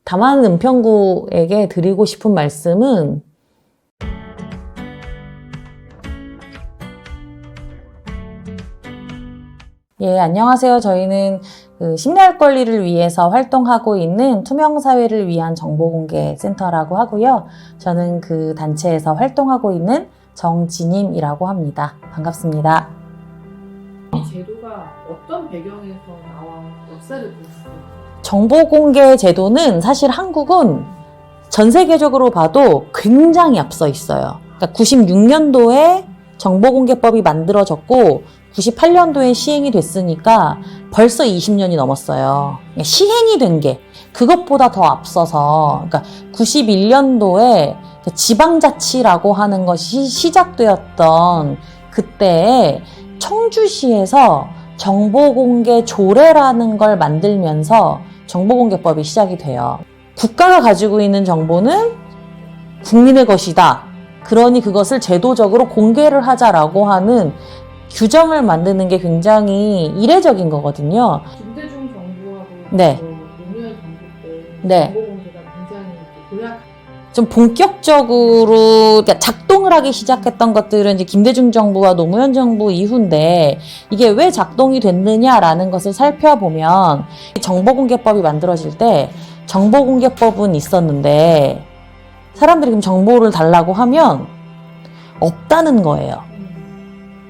다만 은평구에게 드리고 싶은 말씀은 안녕하세요. 저희는 심리할 권리를 위해서 활동하고 있는 투명사회를 위한 정보공개센터라고 하고요. 저는 그 단체에서 활동하고 있는 정진임이라고 합니다. 반갑습니다. 이 제도가 어떤 배경에서 나와 역사를 보셨어요? 정보공개 제도는 사실 한국은 전 세계적으로 봐도 굉장히 앞서 있어요. 그러니까 96년도에 정보공개법이 만들어졌고 98년도에 시행이 됐으니까 벌써 20년이 넘었어요. 시행이 된 게 그것보다 더 앞서서, 그러니까 91년도에 지방자치라고 하는 것이 시작되었던 그때에 청주시에서 정보공개 조례라는 걸 만들면서 정보공개법이 시작이 돼요. 국가가 가지고 있는 정보는 국민의 것이다. 그러니 그것을 제도적으로 공개를 하자라고 하는 규정을 만드는 게 굉장히 이례적인 거거든요. 김대중 정부하고 네. 노무현 정부 때 네. 정보공개가 굉장히 도약. 좀 본격적으로 그러니까 작동을 하기 시작했던 것들은 이제 김대중 정부와 노무현 정부 이후인데, 이게 왜 작동이 됐느냐라는 것을 살펴보면 정보공개법이 만들어질 때 정보공개법은 있었는데 사람들이 그럼 정보를 달라고 하면 없다는 거예요.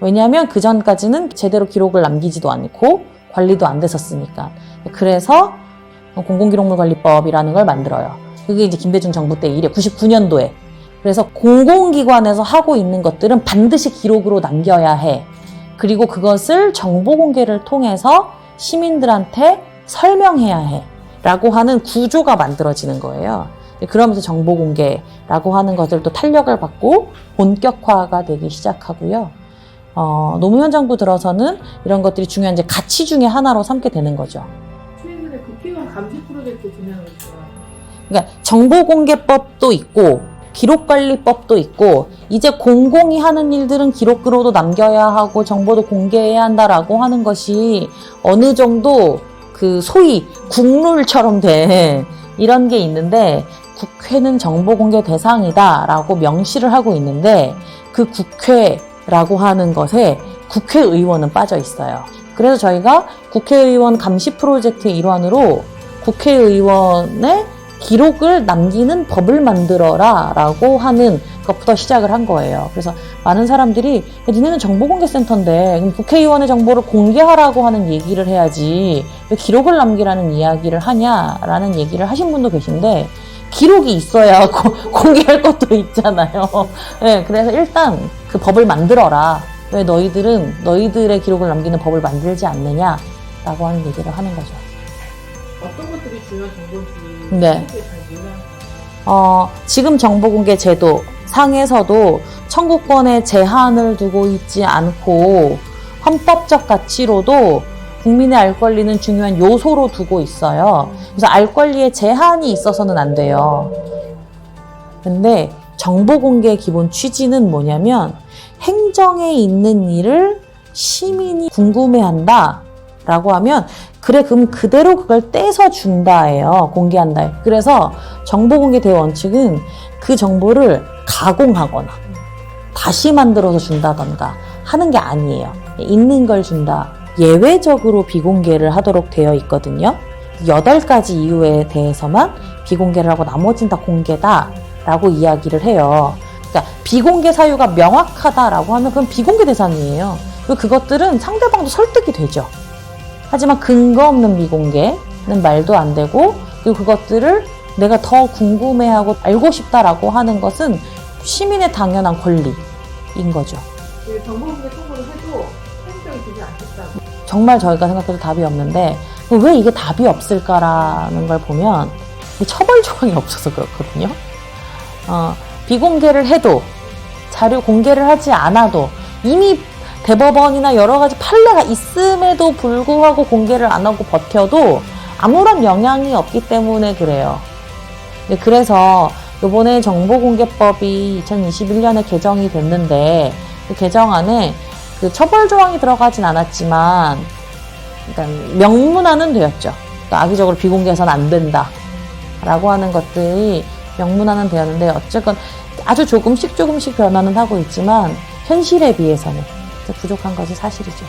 왜냐하면 그 전까지는 제대로 기록을 남기지도 않고 관리도 안 됐었으니까. 그래서 공공기록물관리법이라는 걸 만들어요. 그게 이제 김대중 정부 때 일이에요. 99년도에. 그래서 공공기관에서 하고 있는 것들은 반드시 기록으로 남겨야 해. 그리고 그것을 정보공개를 통해서 시민들한테 설명해야 해. 라고 하는 구조가 만들어지는 거예요. 그러면서 정보공개라고 하는 것들도 탄력을 받고 본격화가 되기 시작하고요. 노무현 정부 들어서는 이런 것들이 중요한 이제 가치 중에 하나로 삼게 되는 거죠. 최근에 국회의원 감시 프로젝트 진행을 했어요. 그러니까 정보공개법도 있고 기록관리법도 있고, 이제 공공이 하는 일들은 기록으로도 남겨야 하고 정보도 공개해야 한다라고 하는 것이 어느 정도 그 소위 국룰처럼 된 이런 게 있는데, 국회는 정보공개 대상이다라고 명시를 하고 있는데 그 국회라고 하는 것에 국회의원은 빠져 있어요. 그래서 저희가 국회의원 감시 프로젝트의 일환으로 국회의원의 기록을 남기는 법을 만들어라 라고 하는 것부터 시작을 한 거예요. 그래서 많은 사람들이 니네는 정보공개센터인데 그럼 국회의원의 정보를 공개하라고 하는 얘기를 해야지 왜 기록을 남기라는 이야기를 하냐라는 얘기를 하신 분도 계신데, 기록이 있어야 공개할 것도 있잖아요. 네, 그래서 일단 그 법을 만들어라. 왜 너희들의 기록을 남기는 법을 만들지 않느냐라고 하는 얘기를 하는 거죠. 어떤 것들이 중요한 정보인지 네. 잘 몰라요. 지금 정보공개 제도 상에서도 청구권에 제한을 두고 있지 않고 헌법적 가치로도 국민의 알 권리는 중요한 요소로 두고 있어요. 그래서 알 권리에 제한이 있어서는 안 돼요. 근데 정보공개의 기본 취지는 뭐냐면, 행정에 있는 일을 시민이 궁금해한다 라고 하면 그래 그럼 그대로 그걸 떼서 준다예요. 공개한다. 그래서 정보공개 대원칙은 그 정보를 가공하거나 다시 만들어서 준다던가 하는 게 아니에요. 있는 걸 준다. 예외적으로 비공개를 하도록 되어 있거든요. 8가지 이유에 대해서만 비공개를 하고 나머지는 다 공개다 라고 이야기를 해요. 그러니까 비공개 사유가 명확하다라고 하면 그건 비공개 대상이에요. 그것들은 상대방도 설득이 되죠. 하지만 근거 없는 비공개는 말도 안 되고, 그리고 그것들을 내가 더 궁금해하고 알고 싶다라고 하는 것은 시민의 당연한 권리인 거죠. 정보공개 청구를 해도 현실적이 되지 않겠다고. 정말 저희가 생각해도 답이 없는데, 왜 이게 답이 없을까라는 걸 보면 처벌 조항이 없어서 그렇거든요. 비공개를 해도, 자료 공개를 하지 않아도 이미 대법원이나 여러 가지 판례가 있음에도 불구하고 공개를 안 하고 버텨도 아무런 영향이 없기 때문에 그래요. 그래서 이번에 정보공개법이 2021년에 개정이 됐는데, 그 개정안에 그 처벌 조항이 들어가진 않았지만 일단 명문화는 되었죠. 악의적으로 비공개해서는 안 된다. 라고 하는 것들이 명문화는 되었는데 어쨌건 아주 조금씩 변화는 하고 있지만 현실에 비해서는 부족한 것이 사실이죠.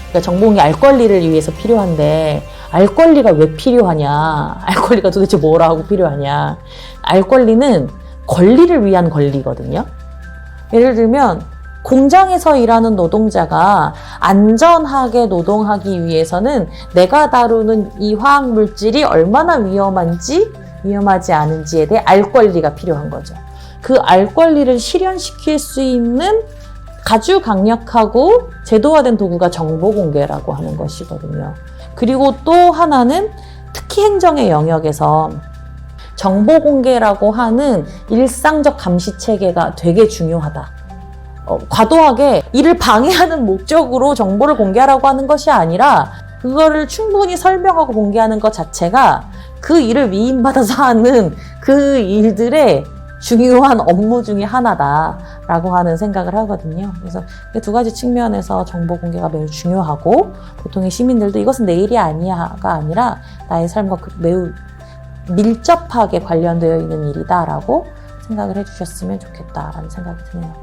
그러니까 정보공개 알 권리를 위해서 필요한데 알 권리가 왜 필요하냐? 알 권리가 도대체 뭐라고 필요하냐? 알 권리는 권리를 위한 권리거든요. 예를 들면 공장에서 일하는 노동자가 안전하게 노동하기 위해서는 내가 다루는 이 화학 물질이 얼마나 위험한지 위험하지 않은지에 대해 알 권리가 필요한 거죠. 그 알 권리를 실현시킬 수 있는 아주 강력하고 제도화된 도구가 정보 공개라고 하는 것이거든요. 그리고 또 하나는 특히 행정의 영역에서 정보 공개라고 하는 일상적 감시 체계가 되게 중요하다. 과도하게 이를 방해하는 목적으로 정보를 공개하라고 하는 것이 아니라 그거를 충분히 설명하고 공개하는 것 자체가 그 일을 위임받아서 하는 그 일들의 중요한 업무 중에 하나다라고 하는 생각을 하거든요. 그래서 이 두 가지 측면에서 정보 공개가 매우 중요하고 보통의 시민들도 이것은 내 일이 아니야가 아니라 나의 삶과 매우 밀접하게 관련되어 있는 일이다라고 생각을 해주셨으면 좋겠다라는 생각이 드네요.